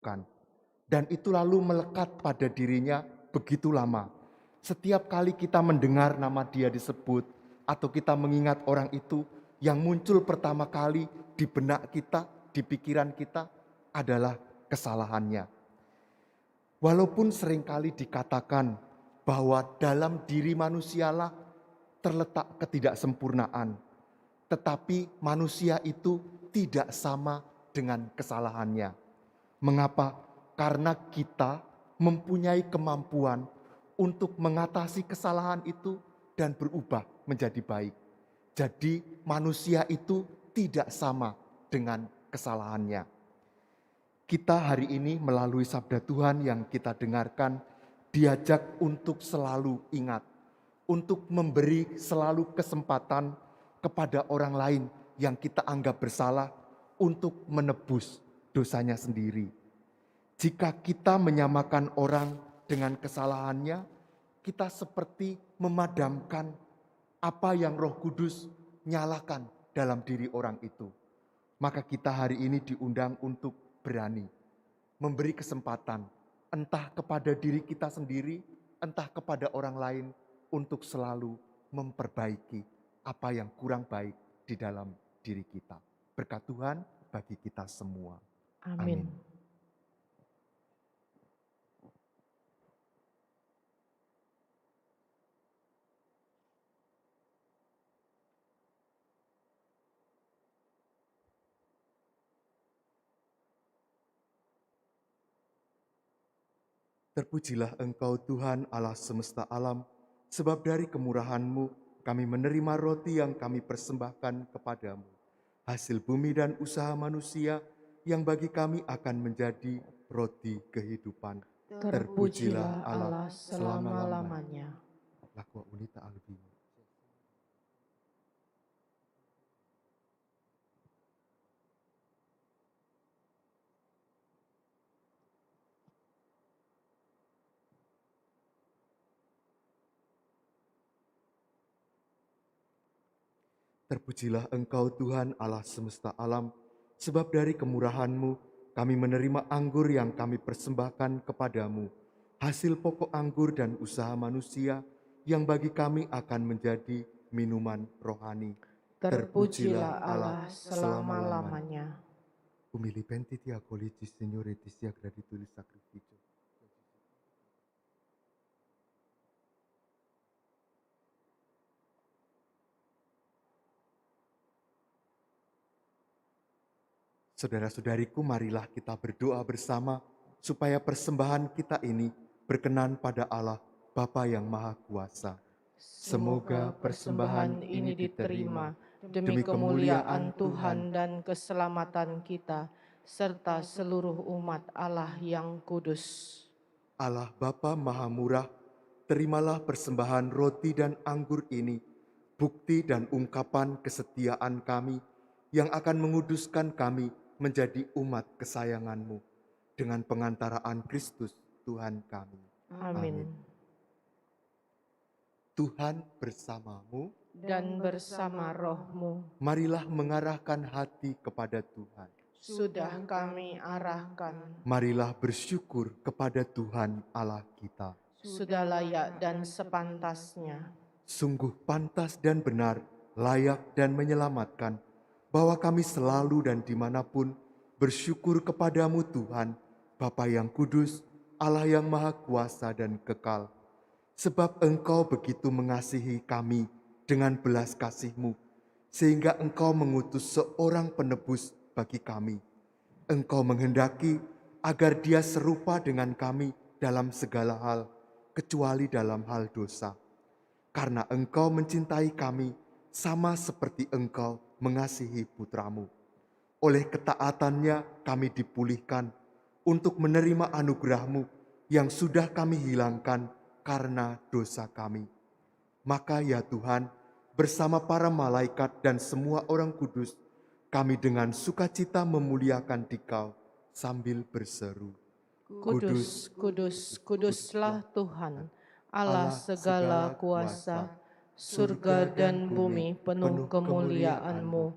Kan. Dan itu lalu melekat pada dirinya begitu lama. Setiap kali kita mendengar nama dia disebut atau kita mengingat orang itu, yang muncul pertama kali di benak kita, di pikiran kita adalah kesalahannya. Walaupun seringkali dikatakan bahwa dalam diri manusialah terletak ketidaksempurnaan, tetapi manusia itu tidak sama dengan kesalahannya. Mengapa? Karena kita mempunyai kemampuan untuk mengatasi kesalahan itu dan berubah menjadi baik. Jadi manusia itu tidak sama dengan kesalahannya. Kita hari ini melalui sabda Tuhan yang kita dengarkan diajak untuk selalu ingat, untuk memberi selalu kesempatan kepada orang lain yang kita anggap bersalah untuk menebus dosanya sendiri. Jika kita menyamakan orang dengan kesalahannya, kita seperti memadamkan apa yang Roh Kudus nyalakan dalam diri orang itu. Maka kita hari ini diundang untuk berani memberi kesempatan, entah kepada diri kita sendiri, entah kepada orang lain, untuk selalu memperbaiki apa yang kurang baik di dalam diri kita. Berkat Tuhan bagi kita semua. Amin. Terpujilah Engkau Tuhan Allah semesta alam, sebab dari kemurahan-Mu kami menerima roti yang kami persembahkan kepadamu. Hasil bumi dan usaha manusia yang bagi kami akan menjadi roti kehidupan. Terpujilah Allah selama-lamanya. Lakwa unita albino. Terpujilah Engkau Tuhan Allah semesta alam, sebab dari kemurahan-Mu kami menerima anggur yang kami persembahkan kepadamu, hasil pokok anggur dan usaha manusia yang bagi kami akan menjadi minuman rohani. Terpujilah Allah selama-lamanya. Umili pentiti acolici, Signore, ti sia gradito il sacrificio. Saudara-saudariku, marilah kita berdoa bersama supaya persembahan kita ini berkenan pada Allah, Bapa yang Maha Kuasa. Semoga persembahan ini diterima demi kemuliaan Tuhan dan keselamatan kita, serta seluruh umat Allah yang kudus. Allah Bapa Maha Murah, terimalah persembahan roti dan anggur ini, bukti dan ungkapan kesetiaan kami yang akan menguduskan kami menjadi umat kesayangan-Mu dengan pengantaraan Kristus Tuhan kami. Amin. Tuhan bersamamu, Dan bersama rohmu, marilah mengarahkan hati kepada Tuhan. sudah kami arahkan. Marilah bersyukur kepada Tuhan Allah kita. Sudah layak dan sepantasnya. Sungguh pantas dan benar, layak dan menyelamatkan, bahwa kami selalu dan dimanapun bersyukur kepadamu Tuhan, Bapa yang kudus, Allah yang maha kuasa dan kekal. Sebab Engkau begitu mengasihi kami dengan belas kasih-Mu, sehingga Engkau mengutus seorang penebus bagi kami. Engkau menghendaki agar dia serupa dengan kami dalam segala hal, kecuali dalam hal dosa. Karena Engkau mencintai kami sama seperti Engkau mengasihi putramu. Oleh ketaatannya kami dipulihkan untuk menerima anugerah-Mu yang sudah kami hilangkan karena dosa kami. Maka ya Tuhan, bersama para malaikat dan semua orang kudus, kami dengan sukacita memuliakan Dikau sambil berseru, Kudus, kudus, kuduslah Tuhan, Allah segala kuasa, surga dan bumi penuh kemuliaan-Mu.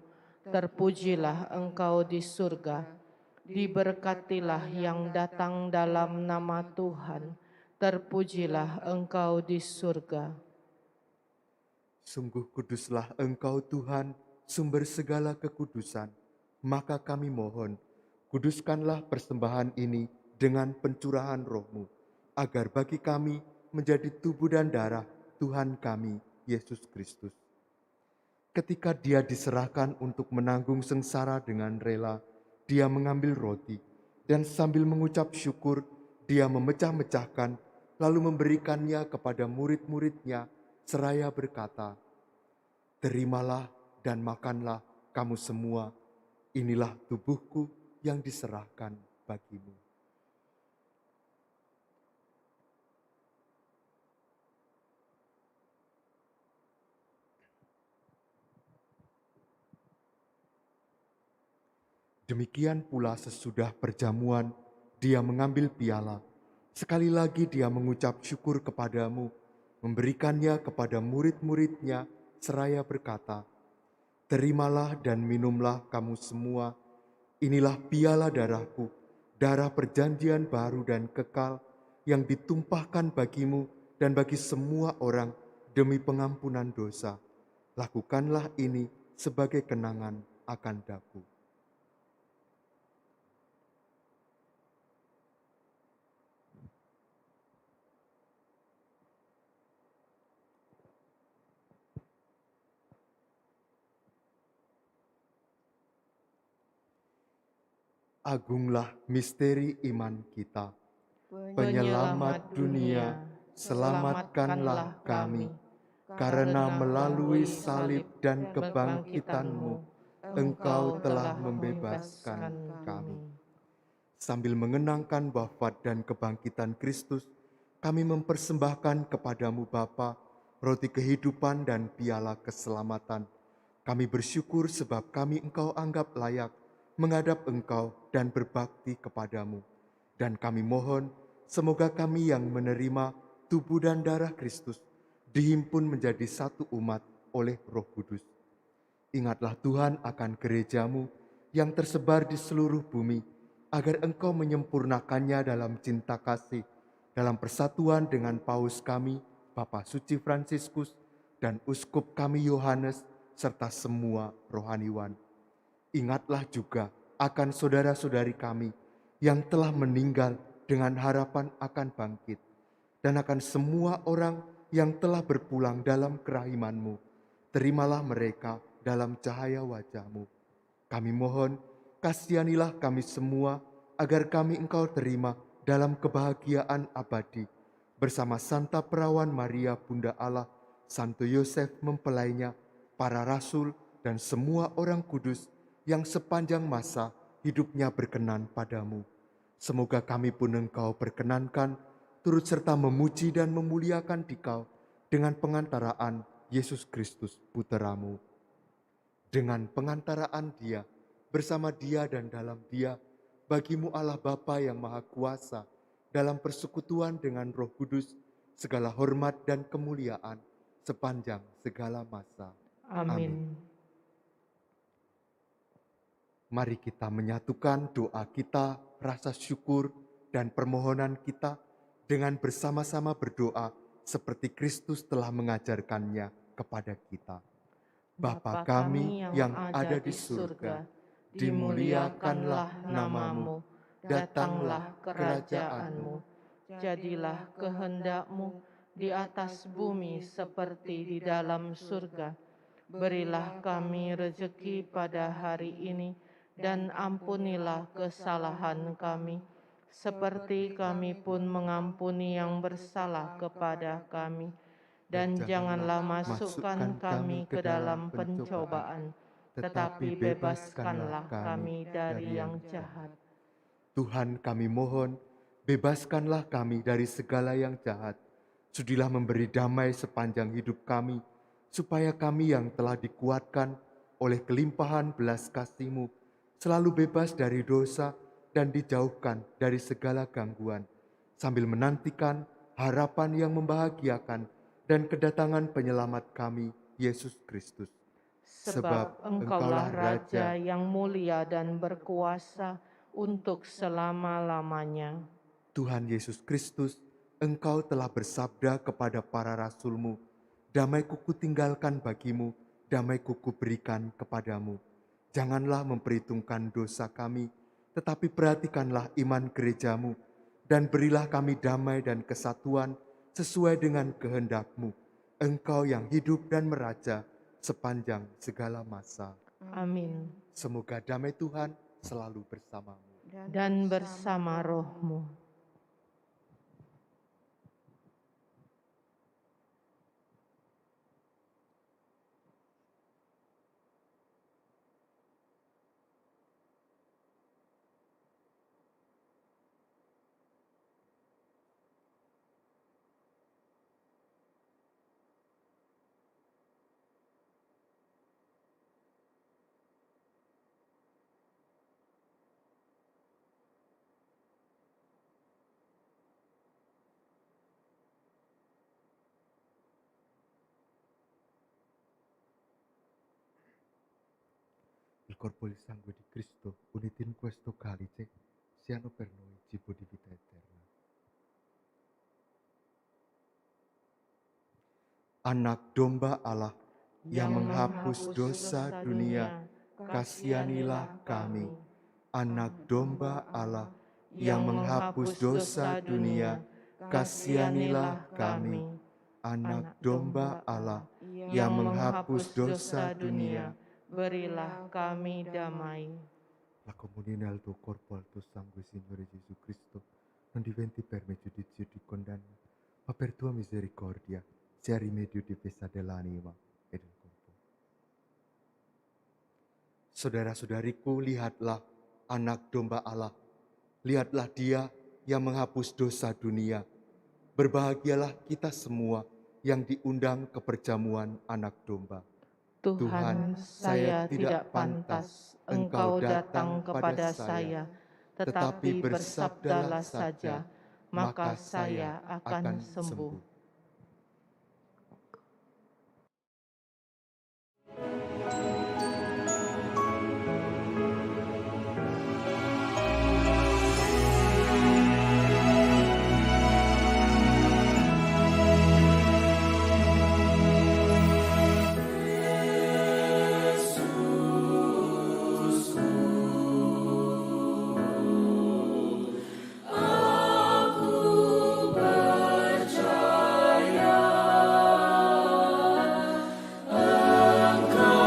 Terpujilah Engkau di surga, Diberkatilah yang datang dalam nama Tuhan. Terpujilah Engkau di surga. Sungguh kuduslah Engkau Tuhan, sumber segala kekudusan. Maka kami mohon, kuduskanlah persembahan ini dengan pencurahan Roh-Mu, agar bagi kami menjadi tubuh dan darah Tuhan kami, Yesus Kristus. Ketika Dia diserahkan untuk menanggung sengsara dengan rela, Dia mengambil roti, dan sambil mengucap syukur, Dia memecah-mecahkan, lalu memberikannya kepada murid-muridnya, seraya berkata, "Terimalah dan makanlah kamu semua, inilah tubuhku yang diserahkan bagimu." Demikian pula sesudah perjamuan, Dia mengambil piala. Sekali lagi Dia mengucap syukur kepadamu, memberikannya kepada murid-muridnya, seraya berkata, "Terimalah dan minumlah kamu semua, inilah piala darahku, darah perjanjian baru dan kekal, yang ditumpahkan bagimu dan bagi semua orang demi pengampunan dosa. Lakukanlah ini sebagai kenangan akan daku." Agunglah misteri iman kita. Penyelamat dunia, selamatkanlah kami, karena melalui salib dan kebangkitan-Mu, Engkau telah membebaskan kami. Sambil mengenangkan wafat dan kebangkitan Kristus, kami mempersembahkan kepadamu Bapa, roti kehidupan dan piala keselamatan. Kami bersyukur sebab kami Engkau anggap layak menghadap Engkau dan berbakti kepadamu. Dan kami mohon, semoga kami yang menerima tubuh dan darah Kristus dihimpun menjadi satu umat oleh Roh Kudus. Ingatlah Tuhan akan gerejamu yang tersebar di seluruh bumi, agar Engkau menyempurnakannya dalam cinta kasih, dalam persatuan dengan Paus kami, Bapak Suci Fransiskus, dan Uskup kami Yohanes, serta semua rohaniwan. Ingatlah juga akan saudara-saudari kami yang telah meninggal dengan harapan akan bangkit, dan akan semua orang yang telah berpulang dalam kerahiman-Mu. Terimalah mereka dalam cahaya wajah-Mu. Kami mohon, kasihanilah kami semua, agar kami Engkau terima dalam kebahagiaan abadi, bersama Santa Perawan Maria Bunda Allah, Santo Yosef mempelainya, para rasul, dan semua orang kudus yang sepanjang masa hidupnya berkenan padamu. Semoga kami pun Engkau perkenankan, turut serta memuji dan memuliakan Dikau dengan pengantaraan Yesus Kristus Putramu. Dengan pengantaraan Dia, bersama Dia dan dalam Dia, bagimu Allah Bapa yang Maha Kuasa, dalam persekutuan dengan Roh Kudus, segala hormat dan kemuliaan sepanjang segala masa. Amin. Mari kita menyatukan doa kita, rasa syukur dan permohonan kita dengan bersama-sama berdoa seperti Kristus telah mengajarkannya kepada kita. Bapa kami yang ada di surga, dimuliakanlah namamu, datanglah kerajaan-Mu, jadilah kehendak-Mu di atas bumi seperti di dalam surga. Berilah kami rezeki pada hari ini, dan ampunilah kesalahan kami, seperti kami pun mengampuni yang bersalah kepada kami. Dan janganlah masukkan kami ke dalam pencobaan, tetapi bebaskanlah kami dari yang jahat. Tuhan kami mohon, bebaskanlah kami dari segala yang jahat. Sudilah memberi damai sepanjang hidup kami, supaya kami yang telah dikuatkan oleh kelimpahan belas kasih-Mu, selalu bebas dari dosa dan dijauhkan dari segala gangguan, sambil menantikan harapan yang membahagiakan dan kedatangan penyelamat kami, Yesus Kristus. Sebab Engkaulah Raja yang mulia dan berkuasa untuk selama-lamanya. Tuhan Yesus Kristus, Engkau telah bersabda kepada para rasul-Mu, damai-Ku kutinggalkan bagimu, damai-Ku kuberikan kepadamu. Janganlah memperhitungkan dosa kami, tetapi perhatikanlah iman gereja-Mu, dan berilah kami damai dan kesatuan sesuai dengan kehendak-Mu. Engkau yang hidup dan meraja sepanjang segala masa. Amin. Semoga damai Tuhan selalu bersamamu. Dan bersama rohmu. Il corpo e il sangue di Cristo, uniti in questo calice, siano per noi cibo di vita eterna. Anak domba Allah yang menghapus dosa dunia, kasihanilah kami. Anak domba Allah yang menghapus dosa dunia, kasihanilah kami. Anak domba Allah yang menghapus dosa dunia, berilah kami damai. la comunione al tuo corpo, al tuo sangue, Signore Gesù Cristo, non diventi per me giudizio di condanna, ma per tua misericordia sia rimedio difesa dell'anima e del corpo. Saudara-saudariku, lihatlah anak domba Allah. Lihatlah Dia yang menghapus dosa dunia. Berbahagialah kita semua yang diundang ke perjamuan anak domba. Tuhan, saya tidak pantas Engkau datang kepada saya, tetapi bersabdalah saja, maka saya akan sembuh. Engkau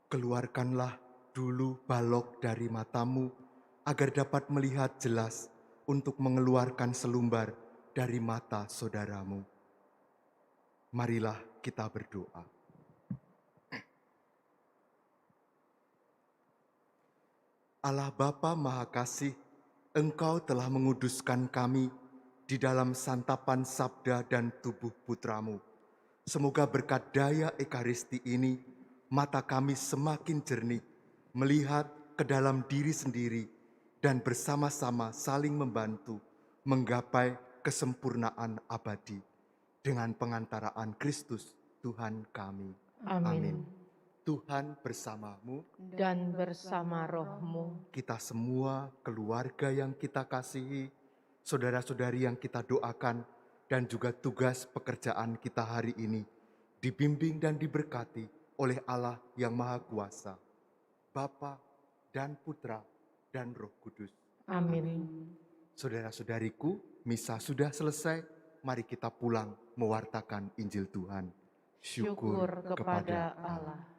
keluarkanlah dulu balok dari matamu agar dapat melihat jelas untuk mengeluarkan selumbar dari mata saudaramu. Marilah kita berdoa. Allah Bapa Maha Kasih, Engkau telah menguduskan kami di dalam santapan sabda dan tubuh putramu. Semoga berkat daya Ekaristi ini, mata kami semakin jernih, melihat ke dalam diri sendiri, dan bersama-sama saling membantu, menggapai kesempurnaan abadi. Dengan pengantaraan Kristus, Tuhan kami. Amin. Tuhan bersamamu, Dan bersama rohmu, kita semua, keluarga yang kita kasihi, saudara-saudari yang kita doakan, dan juga tugas pekerjaan kita hari ini, dibimbing dan diberkati oleh Allah yang Maha Kuasa, Bapa dan Putra dan Roh Kudus. amin. Saudara-saudariku, misa sudah selesai, mari kita pulang mewartakan Injil Tuhan. Syukur kepada Allah.